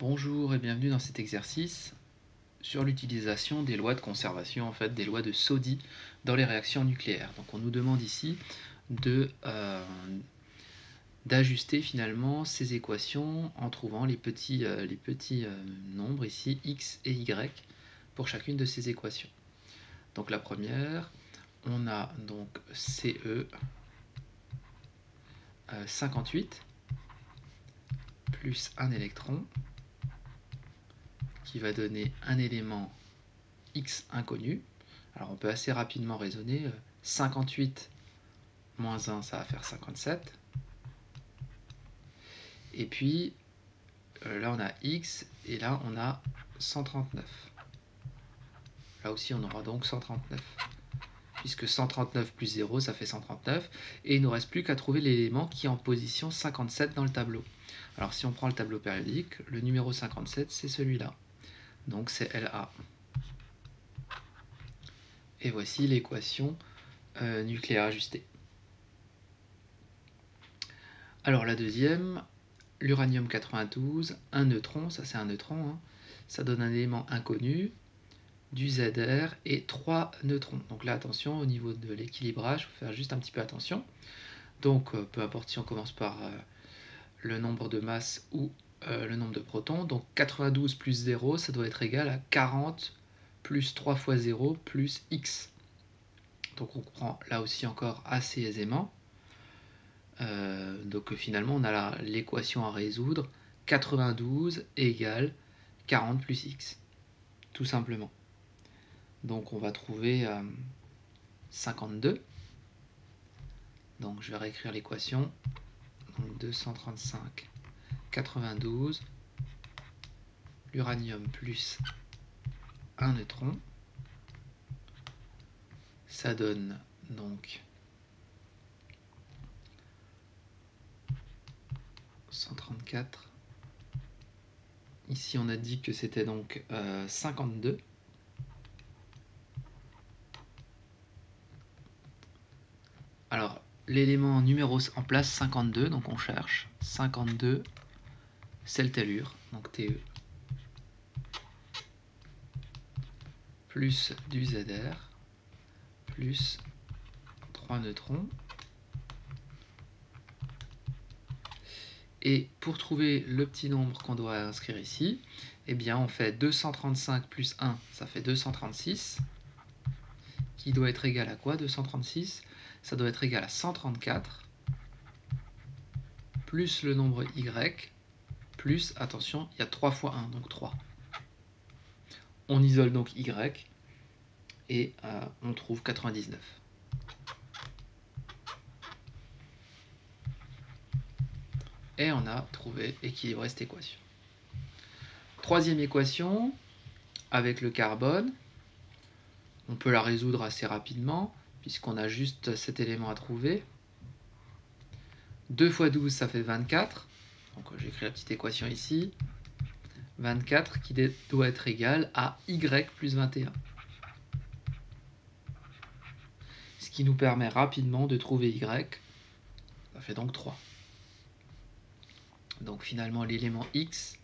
Bonjour et bienvenue dans cet exercice sur l'utilisation des lois de conservation, en fait des lois de Soddy dans les réactions nucléaires. Donc on nous demande ici d'ajuster finalement ces équations en trouvant les petits nombres ici, x et y, pour chacune de ces équations. Donc la première, on a donc CE 58 plus un électron qui va donner un élément x inconnu. Alors on peut assez rapidement raisonner. 58 moins 1, ça va faire 57. Et puis là on a x et là on a 139. Là aussi on aura donc 139. Puisque 139 plus 0, ça fait 139. Et il ne nous reste plus qu'à trouver l'élément qui est en position 57 dans le tableau. Alors si on prend le tableau périodique, le numéro 57, c'est celui-là. Donc c'est La. Et voici l'équation nucléaire ajustée. Alors la deuxième, l'uranium 92, un neutron, ça c'est un neutron, hein, ça donne un élément inconnu, du ZR et 3 neutrons. Donc là attention, au niveau de l'équilibrage, il faut faire juste un petit peu attention. Donc peu importe si on commence par le nombre de masses ou le nombre de protons, donc 92 plus 0, ça doit être égal à 40 plus 3 fois 0 plus x. Donc on comprend là aussi encore assez aisément. Donc finalement on a l'équation à résoudre, 92 égale 40 plus x, tout simplement. Donc on va trouver 52. Donc je vais réécrire l'équation. 235, 92, l'uranium plus un neutron. Ça donne donc 134. Ici on a dit que c'était donc 52. Alors l'élément numéro en place 52, donc on cherche 52, c'est le tellure, donc Te, plus du ZR, plus 3 neutrons. Et pour trouver le petit nombre qu'on doit inscrire ici, eh bien on fait 235 plus 1, ça fait 236, qui doit être égal à quoi 236? Ça doit être égal à 134, plus le nombre y, plus, attention, il y a 3 fois 1, donc 3. On isole donc y, et on trouve 99. Et on a trouvé équilibré cette équation. Troisième équation, avec le carbone, on peut la résoudre assez rapidement, puisqu'on a juste cet élément à trouver. 2 fois 12, ça fait 24. Donc j'écris la petite équation ici. 24 qui doit être égal à y plus 21. Ce qui nous permet rapidement de trouver y. Ça fait donc 3. Donc finalement l'élément x,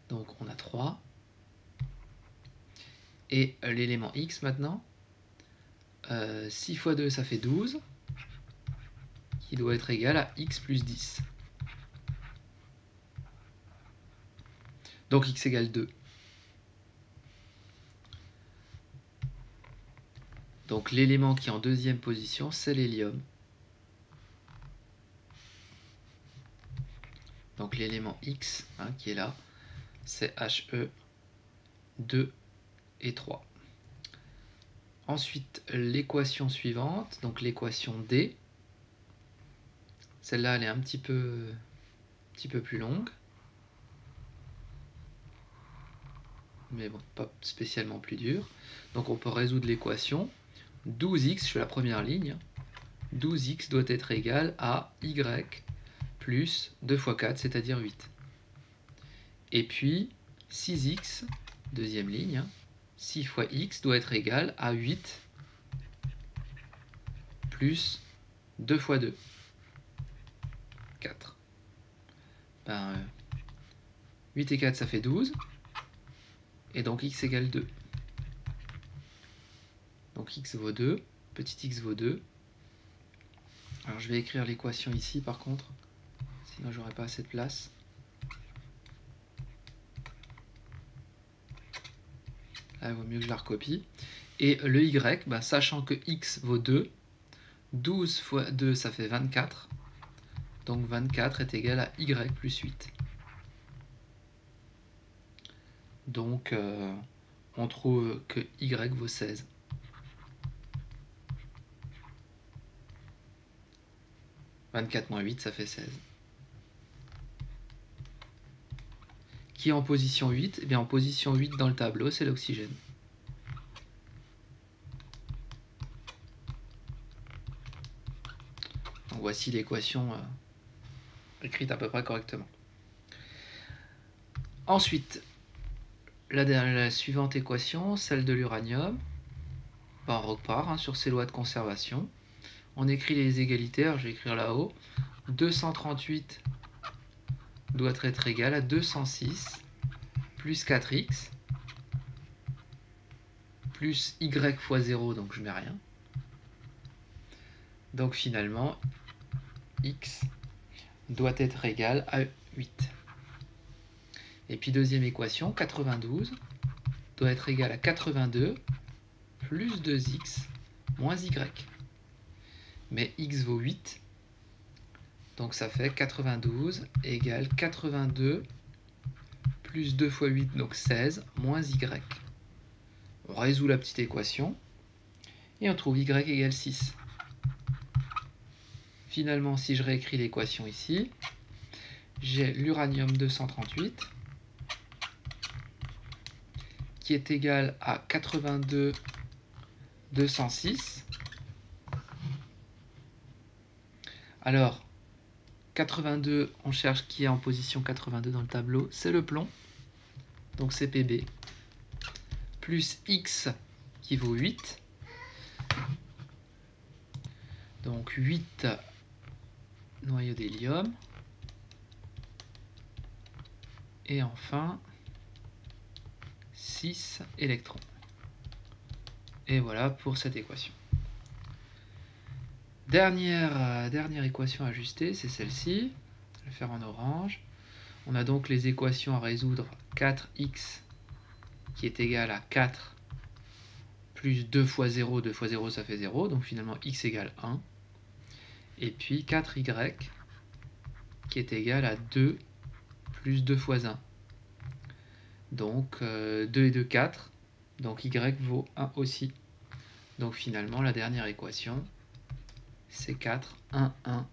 donc on a 3. Et l'élément x maintenant, 6 fois 2 ça fait 12, qui doit être égal à x plus 10. Donc x égale 2. Donc l'élément qui est en deuxième position, c'est l'hélium. Donc l'élément X qui est là, c'est He 2 et 3. Ensuite, l'équation suivante, donc l'équation D. Celle-là, elle est un petit peu plus longue. Mais bon, pas spécialement plus dure. Donc on peut résoudre l'équation. 12x, je fais la première ligne. 12x doit être égal à y plus 2 fois 4, c'est-à-dire 8. Et puis 6x, deuxième ligne, 6 fois x doit être égal à 8 plus 2 fois 2, 4. 8 et 4, ça fait 12. Et donc x égale 2. Donc x vaut 2. Petit x vaut 2. Alors je vais écrire l'équation ici par contre. Sinon j'aurai pas assez de place. Là, il vaut mieux que je la recopie. Et le y, bah, sachant que x vaut 2, 12 fois 2, ça fait 24. Donc 24 est égal à y plus 8. Donc on trouve que y vaut 16. « 24 moins 8, ça fait 16. » Qui est en position 8 ? Eh bien, en position 8 dans le tableau, c'est l'oxygène. Donc voici l'équation écrite à peu près correctement. Ensuite, la suivante équation, celle de l'uranium, on repart sur ces lois de conservation. On écrit les égalités, je vais écrire là-haut. 238 doit être égal à 206 plus 4x plus y fois 0, donc je mets rien. Donc finalement, x doit être égal à 8. Et puis deuxième équation, 92 doit être égal à 82 plus 2x moins y. Mais x vaut 8, donc ça fait 92 égale 82 plus 2 fois 8, donc 16, moins y. On résout la petite équation et on trouve y égale 6. Finalement, si je réécris l'équation ici, j'ai l'uranium 238 qui est égal à 82 206. Alors, 82, on cherche qui est en position 82 dans le tableau, c'est le plomb, donc c'est Pb, plus x qui vaut 8, donc 8 noyaux d'hélium, et enfin 6 électrons. Et voilà pour cette équation. Dernière équation ajustée, c'est celle-ci. Je vais faire en orange. On a donc les équations à résoudre. 4x qui est égal à 4 plus 2 fois 0. 2 fois 0, ça fait 0. Donc finalement, x égale 1. Et puis 4y qui est égal à 2 plus 2 fois 1. Donc 2 et 2, 4. Donc y vaut 1 aussi. Donc finalement, la dernière équation, c'est 4, 1, 1.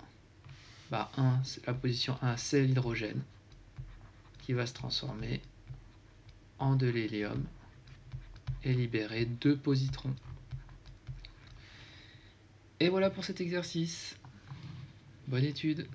Bah 1, la position 1, c'est l'hydrogène qui va se transformer en de l'hélium et libérer 2 positrons. Et voilà pour cet exercice. Bonne étude.